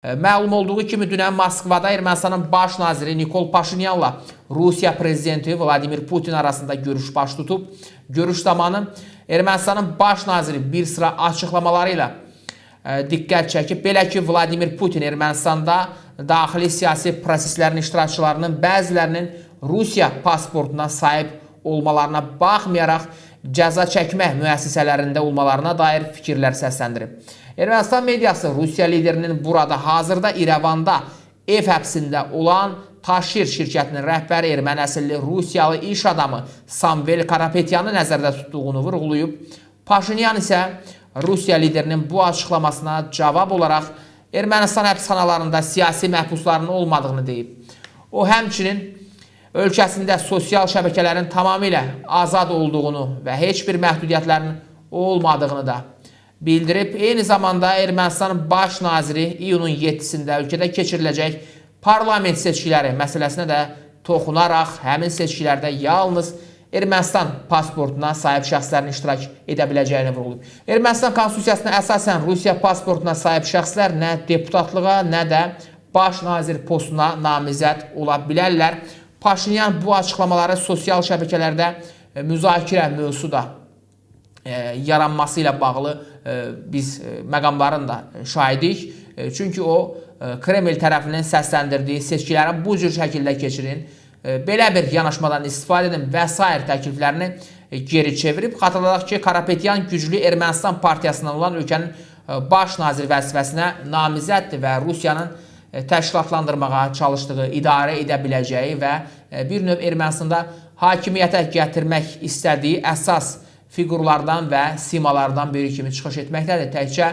Məlum olduğu kimi dünən Moskvada Ermənistanın baş naziri Nikol Paşinyanla Rusiya prezidenti Vladimir Putin arasında görüş baş tutub. Görüş zamanı Ermənistanın baş naziri bir sıra açıqlamalarıyla diqqət çəkib. Belə ki, Vladimir Putin Ermənistanda daxili siyasi proseslərin iştirakçılarının bəzilərinin Rusiya pasportuna sahib olmalarına baxmayaraq cəza çəkmə müəssisələrində olmalarına dair fikirlər səsləndirib. Ermənistan mediası Rusiya liderinin burada hazırda İrəvanda ev həbsində olan Taşir şirkətinin rəhbəri erməni əsilli Rusiyalı iş adamı Samvel Karapetyanı nəzərdə tutduğunu vurğulayıb. Paşinyan isə Rusiya liderinin bu açıqlamasına cavab olaraq Ermənistan həbsxanalarında siyasi məhbusların olmadığını deyib. O həmçinin ölkəsində sosial şəbəkələrin tamamilə azad olduğunu və heç bir məhdudiyyətlərin olmadığını da bildirib. Eyni zamanda Ermənistanın baş naziri iyunun 7-sində ölkədə keçiriləcək parlament seçkiləri məsələsinə də toxunaraq həmin seçkilərdə yalnız Ermənistan pasportuna sahib şəxslərin iştirak edə biləcəyini vurğulayıb. Ermənistan konstitusiyasına əsasən Rusiya pasportuna sahib şəxslər nə deputatlığa, nə də baş nazir postuna namizəd ola bilərlər. Paşinyan bu açıqlamaları sosial şəbəkələrdə müzakirə mövzusu da yaranması ilə bağlı biz məqamların da şahidik. Çünki o Kreml tərəfinin səsləndirdiyi seçkilərin bu cür şəkildə keçirin, belə bir yanaşmadan istifadə edin və s. təkliflərini geri çevirib. Xatırladaq ki, Karapetyan güclü Ermənistan partiyasından olan ölkənin baş nazir vəzifəsinə namizəddir və Rusiyanın təşkilatlandırmağa çalışdığı, idarə edə biləcəyi və bir növ Ermənistanda hakimiyyətə gətirmək istədiyi əsas fiqurlardan və simalardan biri kimi çıxış etməkdədir. Təkcə